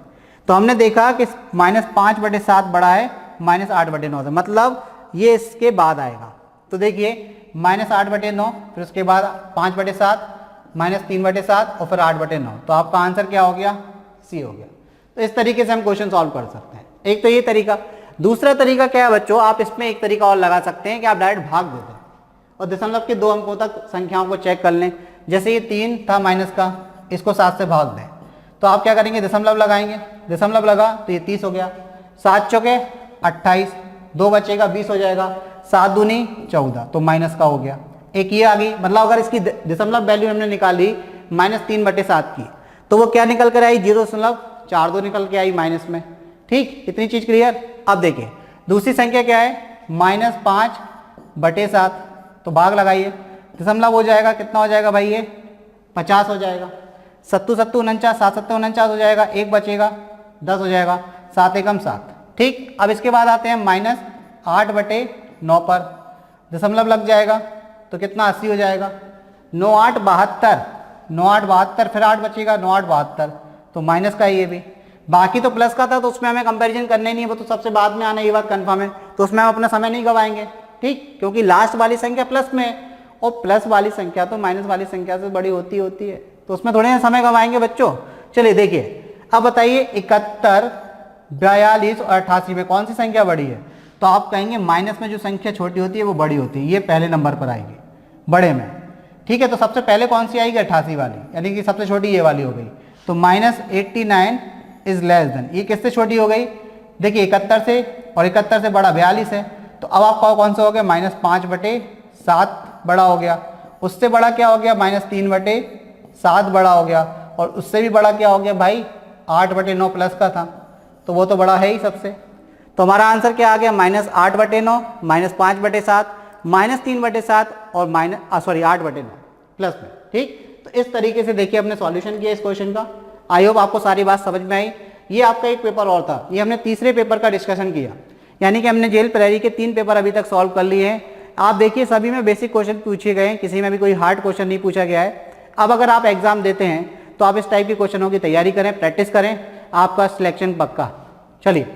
Speaker 1: तो हमने देखा कि -5/7 बड़ा है -8/9 से, मतलब ये इसके बाद आएगा। तो देखिए -8/9, फिर उसके बाद 5/7, -3/7 और फिर 8/9। तो आपका आंसर क्या हो गया, सी हो गया। तो इस तरीके से हम क्वेश्चन सॉल्व कर सकते हैं। एक तो ये तरीका। दूसरा तरीका क्या है बच्चों, आप इसमें एक तरीका और लगा सकते हैं कि आप डायरेक्ट भाग दे दें और दशमलव के 2 अंकों तक संख्याओं को चेक कर लें। जैसे ये 3 था माइनस का, इसको 7 से भाग दें, तो आप क्या करेंगे, दशमलव लगाएंगे, दशमलव लगा तो ये 30 हो गया, 7 चौके 28, 2 बचेगा 20 हो जाएगा, 7 दूनी 14, तो माइनस का हो गया। एक ये आ गई, मतलब अगर इसकी दशमलव वैल्यू हमने निकाली -3/7 की, तो वो क्या निकल कर आई, 0.42 निकल के आई माइनस में। ठीक, इतनी चीज क्लियर। अब देखिए दूसरी संख्या क्या है, -5/7, तो भाग लगाइए, दशमलव हो जाएगा, कितना हो जाएगा भाई, ये 50 हो जाएगा, 7 7 49, 7 7 49 हो जाएगा, 1 बचेगा 10 हो जाएगा, 7 एकम 7। ठीक, अब इसके बाद आते हैं -8/9 पर, दशमलव लग जाएगा तो कितना 80 हो जाएगा, 9 8 72, 9 8 72, फिर 8 बचेगा 9 8 72, तो माइनस का ये भी। बाकी तो प्लस का था तो उसमें हमें कंपैरिजन करना ही नहीं है, वो तो सबसे बाद में आना, ये बात कंफर्म है, तो उसमें हम अपना समय नहीं गवाएंगे। ठीक, क्योंकि लास्ट वाली संख्या प्लस में है और प्लस वाली संख्या तो माइनस वाली संख्या से बड़ी होती है, तो उसमें थोड़े ना समय गवाएंगे बच्चों। चलिए देखिए, अब बताइए 71, 42 और 88 में कौन सी संख्या बड़ी है। तो आप कहेंगे माइनस में जो संख्या छोटी होती है वो बड़ी होती है, ये पहले नंबर पर आएगी बड़े में। ठीक है, तो सबसे पहले कौन सी आएगी, 88 वाली, यानी कि सबसे छोटी ये वाली हो गई। तो -89 इज लेस देन, ये किससे छोटी हो गई, देखिए 71 से, और 71 से बड़ा 42 है, तो अब आपका कौन सा हो गया, -5/7 बड़ा हो गया। उससे बड़ा क्या हो गया, -3/7 बड़ा हो गया, और उससे भी बड़ा क्या हो गया भाई, 8/9 प्लस का था, तो वो तो बड़ा है ही सबसे। तो हमारा आंसर क्या आ गया, -8/9, -5/7, -3/7 और -8/9 प्लस में। ठीक, तो इस तरीके से देखिए हमने सॉल्यूशन किया इस क्वेश्चन का। आई होप आपको सारी बात समझ में आई। ये आपका एक पेपर और था, ये हमने तीसरे पेपर का डिस्कशन किया, यानी कि हमने जेल प्रैरी के 3 पेपर अभी तक सॉल्व कर लिए हैं। आप देखिए सभी में बेसिक क्वेश्चन पूछे गए हैं, किसी में भी कोई हार्ड क्वेश्चन नहीं पूछा गया है। अब अगर आप एग्जाम देते हैं तो आप इस टाइप के क्वेश्चनों की तैयारी करें, प्रैक्टिस करें, आपका सिलेक्शन पक्का। चलिए।